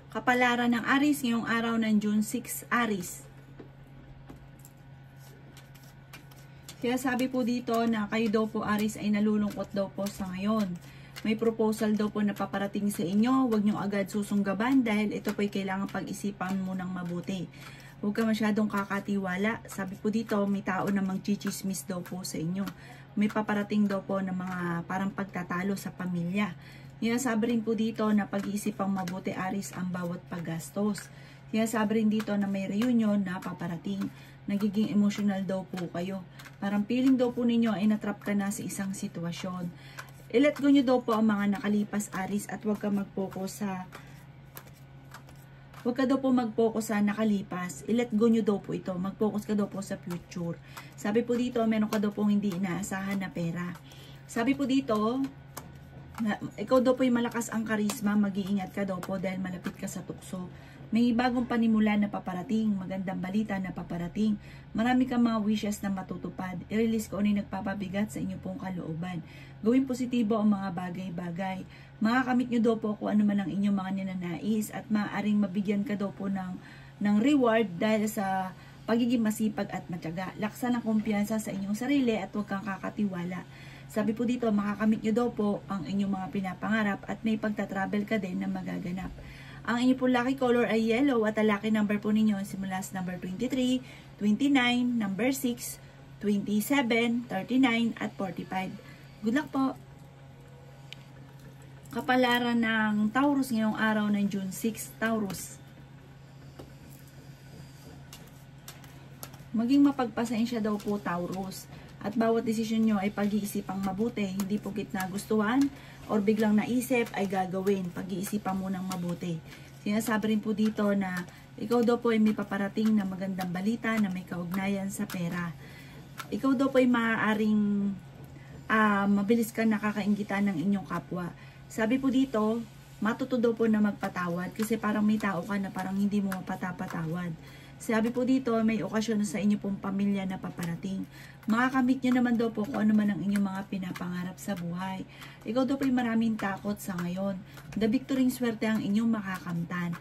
Kapalaran ng Aries ngayong araw ng June 6, Aries. Kaya sabi po dito na kayo daw po Aries ay nalulungkot daw po sa ngayon. May proposal daw po na paparating sa inyo. Huwag nyo agad susunggaban dahil ito po ay kailangan pag-isipan mo ng mabuti. Huwag ka masyadong kakatiwala. Sabi po dito may tao na magchichismis daw po sa inyo. May paparating daw po ng mga parang pagtatalo sa pamilya. Sabi rin po dito na pag-iisipang mabuti Aries ang bawat paggastos. Sabi rin dito na may reunion na paparating. Nagiging emotional daw po kayo. Parang feeling daw po ninyo ay natrap ka na sa isang sitwasyon. I-let go nyo daw po ang mga nakalipas Aries at huwag ka mag-focus sa nakalipas. I-let go nyo daw po ito. Mag-focus ka daw po sa future. Sabi po dito, meron ka daw po hindi inaasahan na pera. Sabi po dito, ikaw daw po yung malakas ang karisma, mag-iingat ka daw po dahil malapit ka sa tukso. May bagong panimula na paparating, magandang balita na paparating. Marami kang mga wishes na matutupad. I-release ko ano yung nagpapabigat sa inyo pong kalooban. Gawin positibo ang mga bagay-bagay. Makakamit nyo daw po kung ano man ang inyong mga ninanais at maaaring mabigyan ka daw po ng reward dahil sa pagiging masipag at matyaga. Laksan ang kumpiyansa sa inyong sarili at huwag kang kakatiwala. Sabi po dito, makakamit nyo daw po ang inyong mga pinapangarap at may pagta-travel ka din na magaganap. Ang inyong po lucky color ay yellow at ang lucky number po ninyo simula sa number 23, 29, number 6, 27, 39 at 45. Good luck po! Kapalaran ng Taurus ngayong araw ng June 6, Taurus. Maging mapagpasensya daw po Taurus. At bawat desisyon nyo ay pag-iisipang mabuti. Hindi po kitna gustuhan or biglang naisip ay gagawin. Pag-iisipan mo ng mabuti. Sinasabi rin po dito na ikaw daw po ay may paparating na magandang balita na may kaugnayan sa pera. Ikaw daw po ay maaaring mabilis ka nakakainggitan ng inyong kapwa. Sabi po dito, matuto daw po na magpatawad kasi parang may tao ka na parang hindi mo mapatapatawad. Sabi po dito, may okasyon sa inyo pong pamilya na paparating. Makakamit nyo naman daw po kung ano man ang inyong mga pinapangarap sa buhay. Ikaw daw po ay maraming takot sa ngayon. The victory swerte ang inyong makakamtan.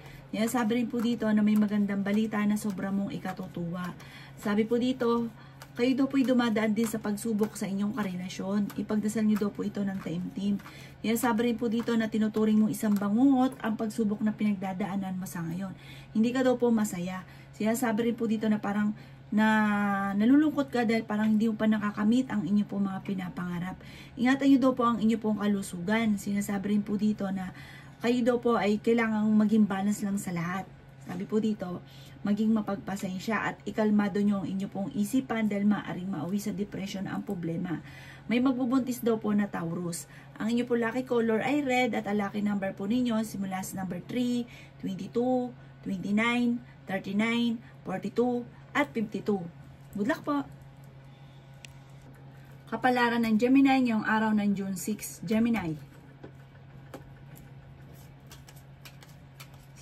Sabi rin po dito na may magandang balita na sobra mong ikatutuwa. Sabi po dito, kayo daw po ay dumadaan din sa pagsubok sa inyong karelasyon. Ipagdasal nyo daw po ito ng taimtim. Sabi rin po dito na tinuturing mo isang bangungot ang pagsubok na pinagdadaanan mo sa ngayon. Hindi ka daw po masaya. Sabi rin po dito na parang nalulungkot ka dahil parang hindi mo pa nakakamit ang inyo po mga pinapangarap. Ingatan nyo daw po ang inyo pong kalusugan. Sinasabi rin po dito na kayo daw po ay kailangang maging balance lang sa lahat. Sabi po dito, maging mapagpasensya at ikalmado nyo ang inyo pong isipan dahil maaaring mauwi sa depression ang problema. May magbubuntis daw po na Taurus. Ang inyo po lucky color ay red at ang lucky number po ninyo simula sa number 3, 22, 29, 39, 42, at 52. Good luck po! Kapalaran ng Gemini ngayong araw ng June 6, Gemini.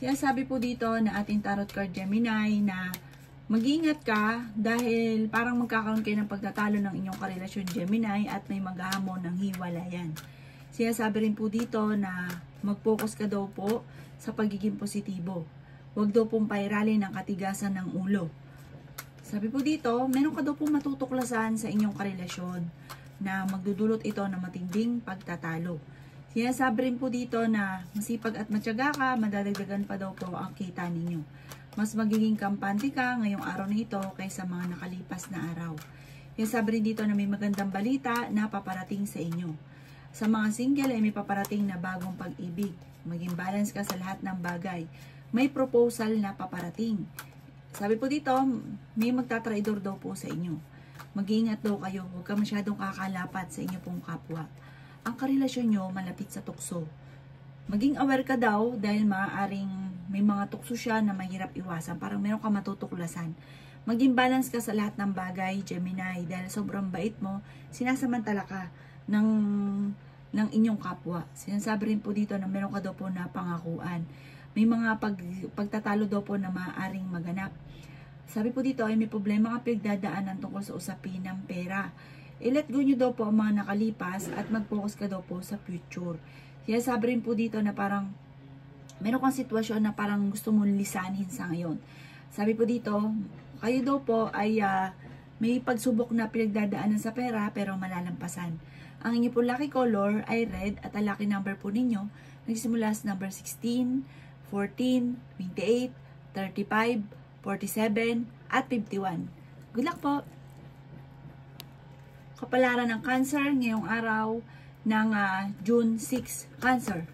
Sabi po dito na ating tarot card Gemini na mag-iingat ka dahil parang magkakaroon kayo ng pagtatalo ng inyong karelasyon Gemini at may maghahamon ng hiwalayan. Sabi rin po dito na mag-focus ka daw po sa pagiging positibo. Huwag daw pong pairalin ng katigasan ng ulo. Sabi po dito, meron ka daw pong matutuklasan sa inyong karelasyon na magdudulot ito ng matinding pagtatalo. Sinasabi rin po dito na masipag at matyaga ka, madadagdagan pa daw po ang kita ninyo. Mas magiging kampante ka ngayong araw na ito kaysa mga nakalipas na araw. Sinasabi rin dito na may magandang balita na paparating sa inyo. Sa mga single ay may paparating na bagong pag-ibig. Maging balance ka sa lahat ng bagay. May proposal na paparating. Sabi po dito, may magtatraidor daw po sa inyo. Mag-iingat daw kayo, huwag ka masyadong kakalapat sa inyo pong kapwa. Ang karelasyon nyo malapit sa tukso. Maging aware ka daw dahil maaaring may mga tukso siya na mahirap iwasan. Parang meron ka matutuklasan. Maging balance ka sa lahat ng bagay, Gemini, dahil sobrang bait mo, sinasamantala ka ng inyong kapwa. Sinasabi rin po dito na meron ka daw po na pangakuan. May mga pagtatalo daw po na maaaring maganap. Sabi po dito ay may problema ka pinagdadaanan tungkol sa usapin ng pera. I-let go nyo daw po ang mga nakalipas at mag-focus ka daw po sa future. Kaya sabi rin po dito na parang meron kang sitwasyon na parang gusto mong lisanin sa ngayon. Sabi po dito, kayo daw po ay may pagsubok na pinagdadaanan sa pera pero malalampasan. Ang inyo po lucky color ay red at ang lucky number po ninyo nagsimula sa number 16, 14, 28, 35, 47, at 51. Good luck po! Kapalaran ng Cancer ngayong araw ng June 6, Cancer.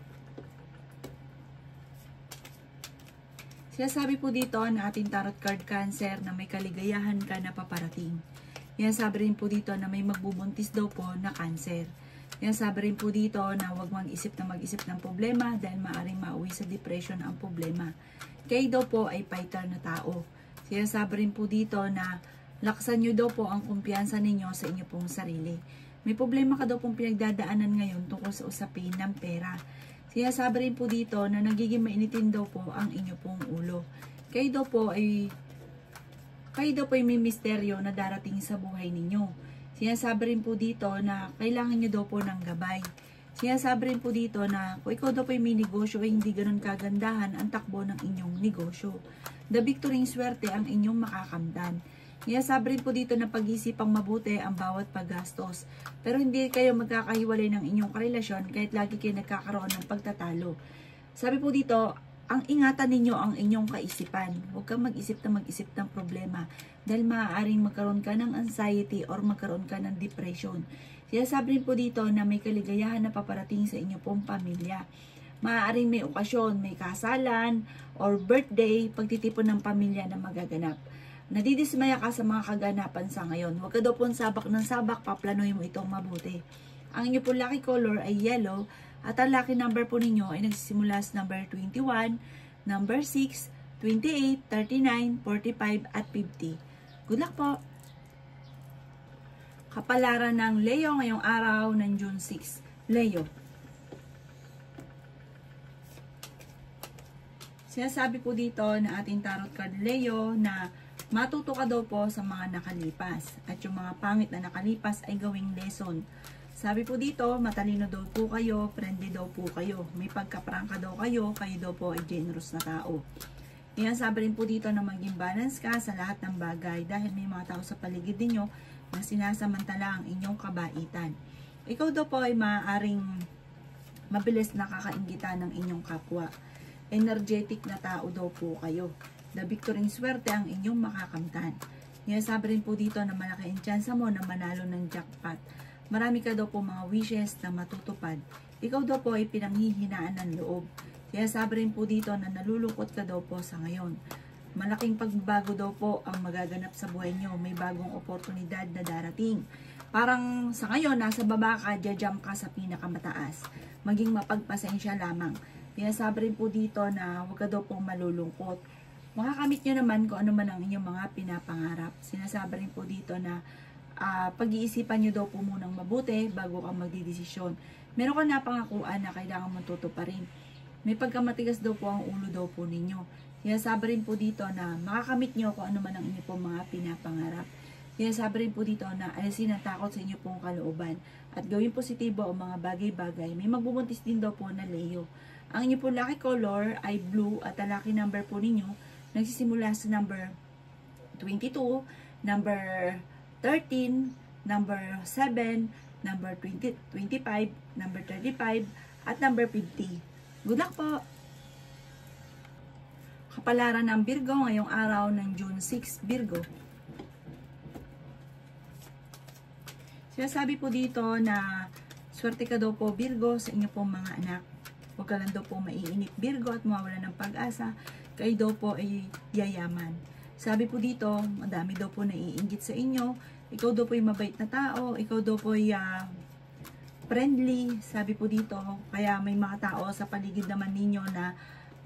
Sinasabi po dito na ating tarot card Cancer na may kaligayahan ka na paparating. Sinasabi rin po dito na may magbubuntis daw po na Cancer. Sinasabi rin po dito na huwag mag-isip ng problema dahil maaaring mauwi sa depression ang problema. Kayo daw po ay fighter na tao. Sinasabi rin po dito na laksan nyo daw po ang kumpiyansa ninyo sa inyo pong sarili. May problema ka daw pong pinagdadaanan ngayon tungkol sa usapin ng pera. Sinasabi rin po dito na nagiging mainitin daw po ang inyo pong ulo. Kayo daw po ay may misteryo na darating sa buhay ninyo. Sinasabi rin po dito na kailangan nyo daw po ng gabay. Sinasabi rin po dito na kung ikaw daw po ay may negosyo ay hindi ganun kagandahan ang takbo ng inyong negosyo. The victory swerte ang inyong makakamtan. Sinasabi rin po dito na pag-iisipang mabuti ang bawat paggastos. Pero hindi kayo magkakahiwalay ng inyong karelasyon kahit lagi kayo nagkakaroon ng pagtatalo. Sabi po dito, ang ingatan ninyo ang inyong kaisipan. Huwag kang mag-isip ng problema dahil maaaring magkaroon ka ng anxiety or magkaroon ka ng depression. Sinasabi rin po dito na may kaligayahan na paparating sa inyo pong pamilya. Maaaring may okasyon, may kasalan, or birthday, pagtitipon ng pamilya na magaganap. Nadidismaya ka sa mga kaganapan sa ngayon. Huwag ka daw pong sabak ng sabak, paplanuhin mo itong mabuti. Ang inyo po lucky color ay yellow at ang lucky number po ninyo ay nagsisimula sa number 21, number 6, 28, 39, 45 at 50. Good luck po! Kapalaran ng Leo ngayong araw ng June 6. Leo. Sinasabi po dito na ating tarot card Leo na matuto ka daw po sa mga nakalipas at yung mga pangit na nakalipas ay gawing lesson. Sabi po dito, matalino daw po kayo, friendly daw po kayo, may pagkaprangka daw kayo, kayo daw po ay generous na tao. Sabi rin po dito na maging balance ka sa lahat ng bagay dahil may mga tao sa paligid ninyo na sinasamantala ang inyong kabaitan. Ikaw daw po ay maaaring mabilis nakakaingitan ng inyong kapwa. Energetic na tao daw po kayo. The victory swerte ang inyong makakamtan. Sabi rin po dito na malaki ang tsansa mo na manalo ng jackpot. Marami ka daw po mga wishes na matutupad. Ikaw daw po ay pinanghihinaan ng loob. Sabi rin po dito na nalulungkot ka daw po sa ngayon. Malaking pagbabago daw po ang magaganap sa buhay nyo. May bagong oportunidad na darating. Parang sa ngayon, nasa baba ka, jump ka sa pinakamataas. Maging mapagpasensya lamang. Sabi rin po dito na huwag ka daw pong malulungkot. Makakamit nyo naman kung ano man ang inyong mga pinapangarap. Sinasabi rin po dito na pag-iisipan nyo daw po munang mabuti bago ka magdidesisyon. Meron ka na pangakuan na kailangan mong tutuparin. May pagkamatigas daw po ang ulo daw po ninyo. Sinasabi rin po dito na makakamit nyo kung ano man ang inyong pong mga pinapangarap. Sinasabi rin po dito na alisin ang takot sa inyong pong kalooban at gawing positibo ang mga bagay-bagay. May magbubuntis din daw po na Leo. Ang inyong pong lucky color ay blue at ang lucky number po ninyo nagsisimula sa number 22, number 13, number 7, number 20, 25, number 35, at number 50. Good luck po! Kapalaran ng Virgo ngayong araw ng June 6, Virgo. Sinasabi po dito na swerte ka daw po Virgo sa inyo pong mga anak. Huwag ka lang daw po maiinip Virgo at mawawala ng pag-asa. Kayo daw po ay yayaman. Sabi po dito, madami daw po naiinggit sa inyo. Ikaw daw po ay mabait na tao. Ikaw daw po ay friendly. Sabi po dito, kaya may mga tao sa paligid naman ninyo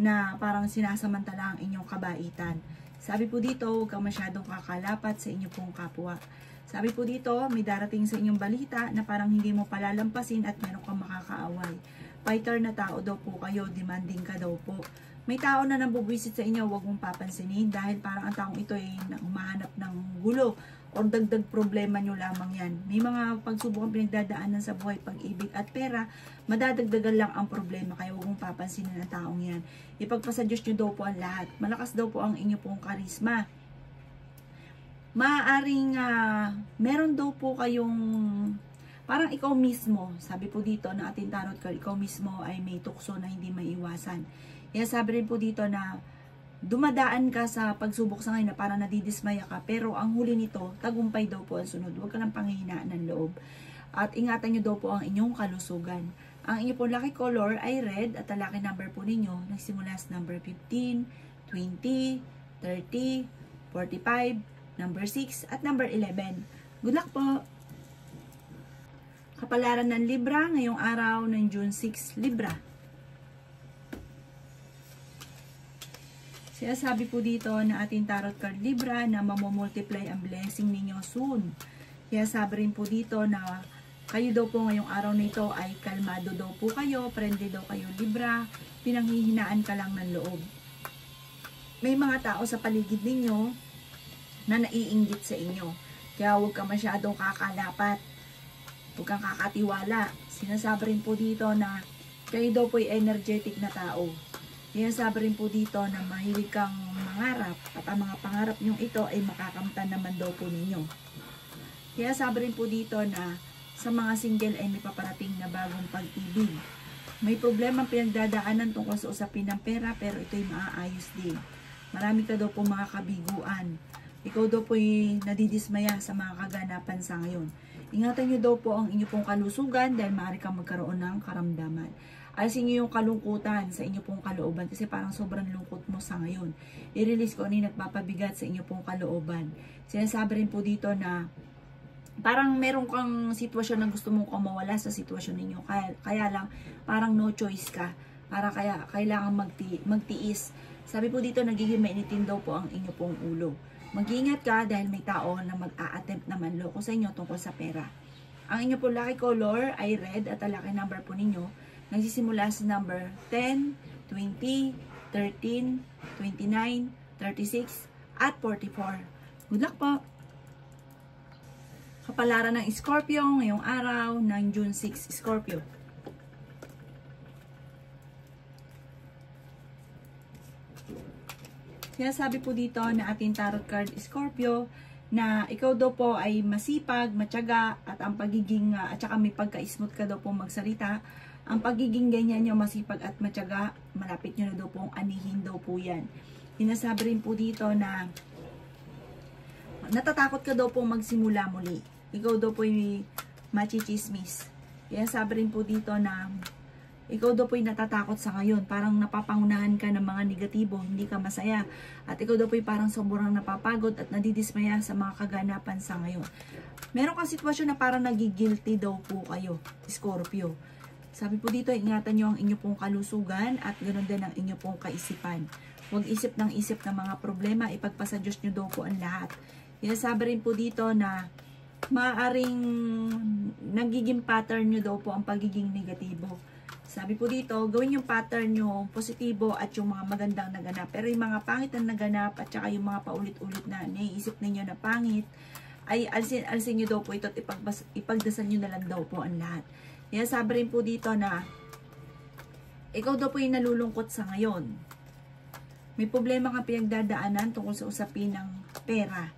na parang sinasamantala ang inyong kabaitan. Sabi po dito, huwag kang masyadong kakalapat sa inyong pong kapwa. Sabi po dito, may darating sa inyong balita na parang hindi mo palalampasin at meron kang makakaaway. Fighter na tao daw po kayo, demanding ka daw po. May tao na nambubwisit sa inyo, huwag mong papansinin dahil parang ang taong ito ay umahanap ng gulo or dagdag problema nyo lamang yan. May mga pagsubok ang pinagdadaanan sa buhay, pag-ibig at pera, madadagdagan lang ang problema, kaya huwag mong papansinin ang taong yan. Ipagpasa Diyos nyo daw po ang lahat. Malakas daw po ang inyo pong karisma. Maaaring meron daw po kayong parang ikaw mismo, sabi po dito na ating tarot card, ikaw mismo ay may tukso na hindi maiiwasan. Kaya sabi rin po dito na dumadaan ka sa pagsubok sa ngayon na parang nadidismaya ka, pero ang huli nito, tagumpay daw po ang sunod. Huwag ka lang panghihinaan ng loob. At ingatan nyo daw po ang inyong kalusugan. Ang inyong po lucky color ay red at ang lucky number po ninyo nagsimula sa number 15, 20, 30, 45, number 6 at number 11. Good luck po! Kapalaran ng Libra ngayong araw ng June 6, Libra. Sinasabi po dito na ating tarot card Libra na mamomultiply ang blessing ninyo soon. Kaya sabi rin po dito na kayo daw po ngayong araw na ito ay kalmado daw po kayo, friendly daw kayo Libra, pinanghihinaan ka lang ng loob. May mga tao sa paligid ninyo na naiinggit sa inyo. Kaya huwag ka masyadong kakalapat. Huwag kang kakatiwala. Sinasabi rin po dito na kayo daw po ay energetic na tao. Sinasabi rin po dito na mahilig kang mangarap at ang mga pangarap nyong ito ay makakamtan naman daw po ninyo. Kaya sabi rin po dito na sa mga single ay may paparating na bagong pag-ibig. May problema pinagdadaanan tungkol sa usapin ng pera pero ito'y maaayos din. Marami ka daw po mga kabiguan. Ikaw daw po ay nadidismaya sa mga kaganapan sa ngayon. Ingatan nyo daw po ang inyo pong kalusugan dahil maaari kang magkaroon ng karamdaman. Alisin nyo yung kalungkutan sa inyo pong kalooban kasi parang sobrang lungkot mo sa ngayon. I-release ko ano yung nagpapabigat sa inyo pong kalooban. Sinasabi rin po dito na parang meron kang sitwasyon na gusto mong kumawala sa sitwasyon ninyo. Kaya lang parang no choice ka. Para kaya kailangan magtiis. Sabi po dito nagiging mainitin daw po ang inyo pong ulo. Mag-iingat ka dahil may tao na mag-a-attempt na manloko sa inyo tungkol sa pera. Ang inyo po lucky color ay red at ang lucky number po ninyo nagsisimula sa number 10, 20, 13, 29, 36, at 44. Good luck po! Kapalaran ng Scorpio ngayong araw ng June 6, Scorpio. Kaya sabi po dito na ating tarot card Scorpio na ikaw daw po ay masipag, matyaga at ang pagiging at saka may pagka-smooth ka daw po magsalita. Ang pagiging ganyan nyo masipag at matyaga, malapit nyo na daw pong anihin daw po yan. Sinasabi rin po dito na natatakot ka daw pong magsimula muli. Ikaw daw po ay machichismis. Kaya sabi rin po dito na ikaw daw po ay natatakot sa ngayon. Parang napapangunahan ka ng mga negatibo, hindi ka masaya. At ikaw daw po ay parang sobrang napapagod at nadidismaya sa mga kaganapan sa ngayon. Meron kang sitwasyon na parang nagigilty daw po kayo, Scorpio. Sabi po dito, ingatan nyo ang inyo pong kalusugan at ganoon din ang inyo pong kaisipan. Huwag isip ng mga problema, ipagpasa Diyos nyo daw po ang lahat. Kaya sabi rin po dito na maaaring nagiging pattern nyo daw po ang pagiging negatibo. Sabi po dito, gawin yung pattern nyo positibo at yung mga magandang naganap. Pero yung mga pangit na naganap at saka yung mga paulit-ulit na naiisip ninyo na pangit, ay alsin nyo daw po ito at ipagdasal nyo na lang daw po ang lahat. Kaya sabi rin po dito na ikaw daw po yung nalulungkot sa ngayon. May problema kang pinagdadaanan tungkol sa usapin ng pera.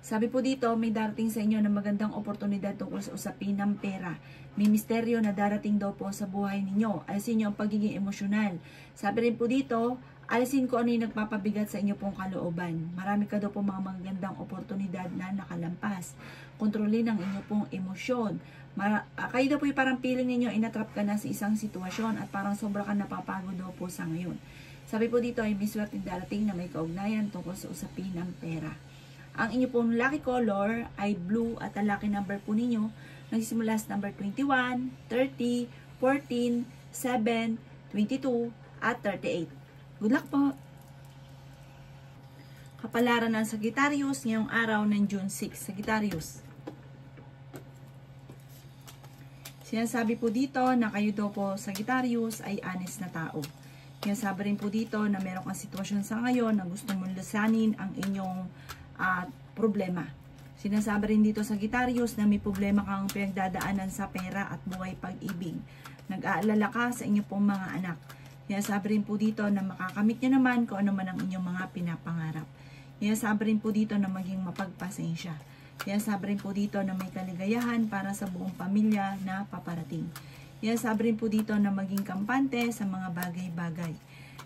Sabi po dito, may darating sa inyo na magandang oportunidad tungkol sa usapin ng pera. May misteryo na darating daw po sa buhay ninyo. Alisin nyo ang pagiging emosyonal. Sabi rin po dito, alisin ko ano yung nagpapabigat sa inyo pong kalooban. Marami ka daw po mga magandang oportunidad na nakalampas. Kontrolin ang inyo pong emosyon. Kayo daw po yung parang feeling ninyo, inatrap ka na sa isang sitwasyon at parang sobra ka napapagod daw po sa ngayon. Sabi po dito ay may swerte darating na may kaugnayan tungkol sa usapin ng pera. Ang inyo pong lucky color ay blue at ang lucky number po ninyo nagsisimula sa number 21, 30, 14, 7, 22, at 38. Good luck po! Kapalaran ng Sagittarius ngayong araw ng June 6, Sagittarius. Sinasabi po dito na kayo daw po, Sagittarius, ay honest na tao. Sinasabi rin po dito na meron kang sitwasyon sa ngayon na gusto mong lusanin ang inyong problema. Sinasabi rin dito Sagittarius na may problema kang pinagdadaanan sa pera at buhay pag-ibig. Nag-aalala ka sa inyo pong mga anak. Sinasabi rin po dito na makakamit nyo naman kung ano man ang inyong mga pinapangarap. Sinasabi rin po dito na maging mapagpasensya. Sinasabi rin po dito na may kaligayahan para sa buong pamilya na paparating. Sinasabi rin po dito na maging kampante sa mga bagay-bagay.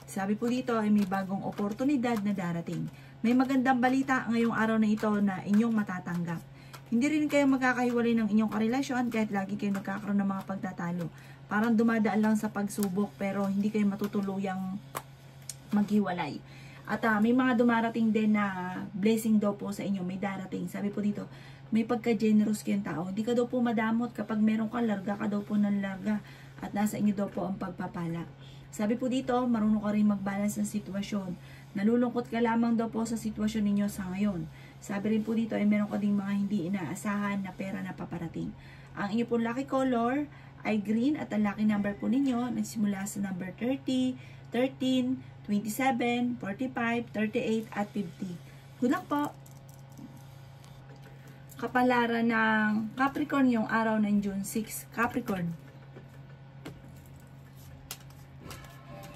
Sabi po dito ay may bagong oportunidad na darating. May magandang balita ngayong araw na ito na inyong matatanggap. Hindi rin kayo magkakahiwalay ng inyong karelasyon kahit lagi kayo nagkakaroon ng mga pagtatalo. Parang dumadaan lang sa pagsubok pero hindi kayo matutuluyang maghiwalay. At may mga dumarating din na blessing daw po sa inyo, may darating. Sabi po dito, may pagka-generous kayong tao. Hindi ka daw po madamot kapag meron ka, larga ka daw po ng larga. At nasa inyo daw po ang pagpapala. Sabi po dito, marunong ka rin mag-balance ng sitwasyon. Nalulungkot ka lamang daw po sa sitwasyon ninyo sa ngayon. Sabi rin po dito ay meron ka ding mga hindi inaasahan na pera na paparating. Ang inyo pong lucky color ay green at ang lucky number po ninyo nagsimula sa number 30, 13, 27, 45, 38 at 50. Good luck po! Kapalaran ng Capricorn yung araw ng June 6. Capricorn.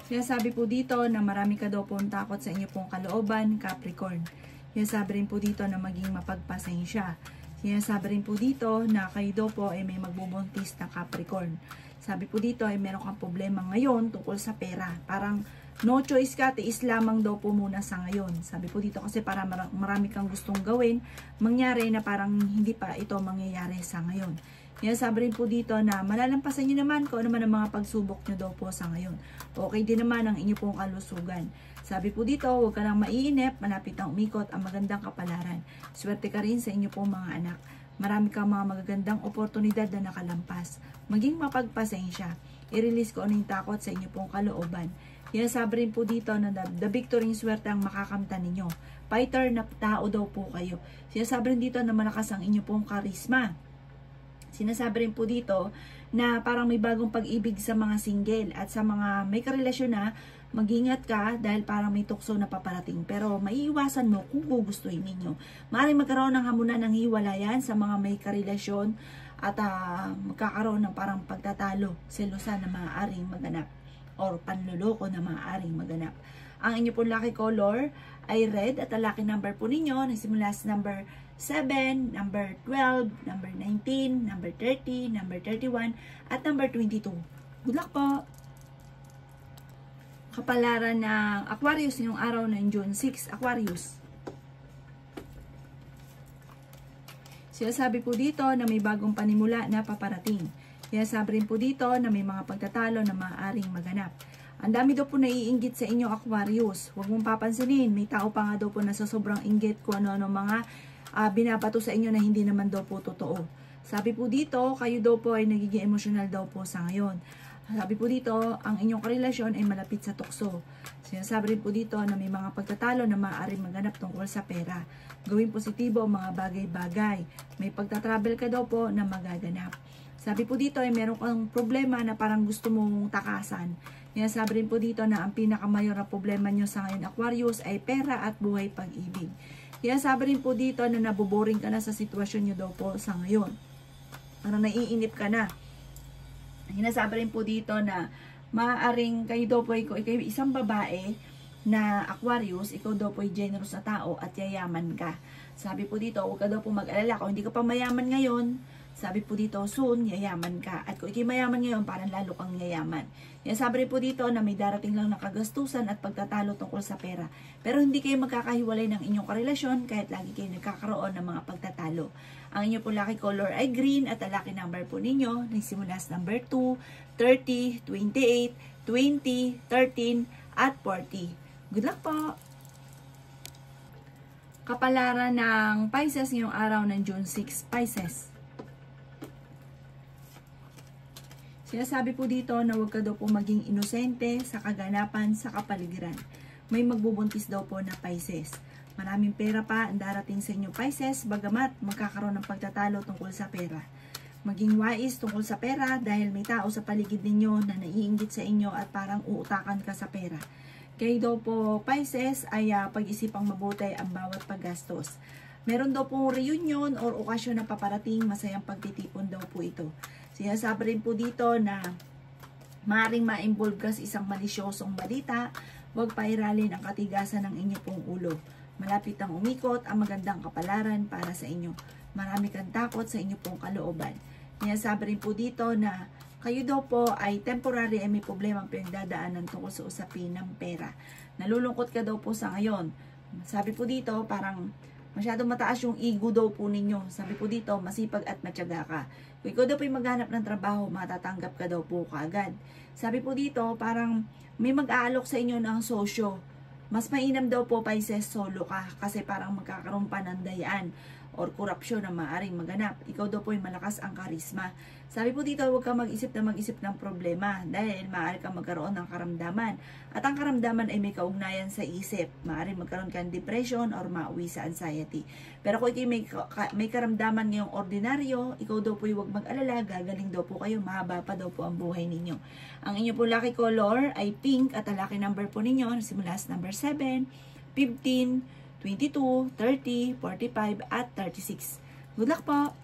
Sinasabi po dito na marami ka daw pong takot sa inyo pong kalooban, Capricorn. Sinasabi rin po dito na maging mapagpasensya. Sinasabi rin po dito na kayo daw po ay may magbubuntis na Capricorn. Sabi po dito ay meron kang problema ngayon tungkol sa pera. Parang no choice ka, tiis lamang daw po muna sa ngayon. Sabi po dito kasi para marami kang gustong gawin, mangyari na parang hindi pa ito mangyayari sa ngayon. Sinasabi rin po dito na malalampasan nyo naman kung ano man ang mga pagsubok nyo daw po sa ngayon. Okay din naman ang inyo pong kalusugan. Sabi po dito, huwag ka lang maiinip, malapit ang umikot ang magandang kapalaran. Swerte ka rin sa inyo pong mga anak. Marami kang mga magagandang oportunidad na nakalampas. Maging mapagpasensya. I-release ko ano yung takot sa inyo pong kalooban. Sinasabi rin po dito na the victory swerte ang makakamtan ninyo. Fighter na tao daw po kayo. Sinasabi rin dito na malakas ang inyo pong karisma. Sinasabi rin po dito na parang may bagong pag-ibig sa mga single at sa mga may karelasyon na mag-ingat ka dahil parang may tukso na paparating. Pero maiiwasan mo kung gugustuhin ninyo. Maaaring magkaroon ng hamunan ng hiwalayan sa mga may karelasyon at magkakaroon ng parang pagtatalo, selosan na maaaring maganap or panluloko na maaaring maganap. Ang inyo pong lucky color ay red at ang lucky number po ninyo nagsimula sa number 7, number 12, number 19, number 30, number 31, at number 22. Good luck po! Kapalaran ng Aquarius yung araw ng June 6, Aquarius. Sinasabi po dito na may bagong panimula na paparating. Sinasabi rin po dito na may mga pagtatalo na maaaring maganap. Ang dami daw po naiinggit sa inyo, Aquarius. Huwag mong papansinin, may tao pa nga daw po na sa sobrang inggit kung ano mga binabato sa inyo na hindi naman daw po totoo. Sabi po dito, kayo daw po ay nagiging emosyonal daw po sa ngayon. Sabi po dito, ang inyong karelasyon ay malapit sa tukso. Sinasabi rin po dito na may mga pagtatalo na maaaring maganap tungkol sa pera. Gawing positibo ang mga bagay-bagay. May pagtatravel ka daw po na magaganap. Sabi po dito ay meron kang problema na parang gusto mong takasan. Sinasabi rin po dito na ang pinakamayor na problema nyo sa ngayon, Aquarius, ay pera at buhay pag-ibig. Sinasabi rin po dito na naboboring ka na sa sitwasyon nyo daw po sa ngayon. Parang naiinip ka na. Sinasabi rin po dito na maaaring kayo daw po ikaw isang babae na Aquarius, ikaw daw po ay generous na tao at yayaman ka. Sabi po dito, huwag ka daw po mag-alala. Kung hindi ka pa mayaman ngayon, sabi po dito, soon, yayaman ka. At kung ikay mayaman ngayon, parang lalo kang yayaman. Sabi rin po dito na may darating lang na kagastusan at pagtatalo tungkol sa pera. Pero hindi kayo magkakahiwalay ng inyong karelasyon kahit lagi kayo nagkakaroon ng mga pagtatalo. Ang inyo po lucky color ay green at ang lucky number po ninyo nagsimula sa number 2, 30, 28, 20, 13, at 40. Good luck po! Kapalaran ng Pisces ngayong araw ng June 6, Pisces. Sinasabi po dito na huwag ka daw po maging inosente sa kaganapan sa kapaligiran. May magbubuntis daw po na Pisces. Maraming pera pa ang darating sa inyo, Pisces, bagamat magkakaroon ng pagtatalo tungkol sa pera. Maging wais tungkol sa pera dahil may tao sa paligid ninyo na naiinggit sa inyo at parang uutakan ka sa pera. Kayo daw po, Pisces, ay pag-isipang mabuti ang bawat paggastos. Meron daw pong reunion or okasyon na paparating, masayang pagtitipon daw po ito. Sinasabi rin po dito na maaaring ma-involve ka sa isang malisyosong balita, huwag pairalin ang katigasan ng inyo pong ulo. Malapit ang umikot ang magandang kapalaran para sa inyo. Marami kang takot sa inyo pong kalooban. Sinasabi rin po dito na kayo daw po ay temporary ay may problema ang pinagdadaanan tungkol sa usapin ng pera. Nalulungkot ka daw po sa ngayon. Sabi po dito parang masyadong mataas yung ego daw po ninyo. Sabi po dito, masipag at matyaga ka. Kung ikaw daw po yung maghanap ng trabaho, matatanggap ka daw po kaagad. Sabi po dito, parang may mag-aalok sa inyo ng sosyo. Mas mainam daw po Pisces, solo ka. Kasi parang magkakaroon pa ng dayaan or korupsyon na maaaring maganap. Ikaw daw po yung malakas ang karisma. Sabi po dito, huwag kang mag-isip ng problema dahil maaari kang magkaroon ng karamdaman. At ang karamdaman ay may kaugnayan sa isip. Maaaring magkaroon ka ng depression or mauwi sa anxiety. Pero kung ikaw may karamdaman ngayong ordinaryo, ikaw daw po yung huwag mag-alala, gagaling daw po kayo, mahaba pa daw po ang buhay ninyo. Ang inyo po lucky color ay pink at ang lucky number po ninyo, simula sa number 7, 15, 22, 30, 45, at 36. Good luck po!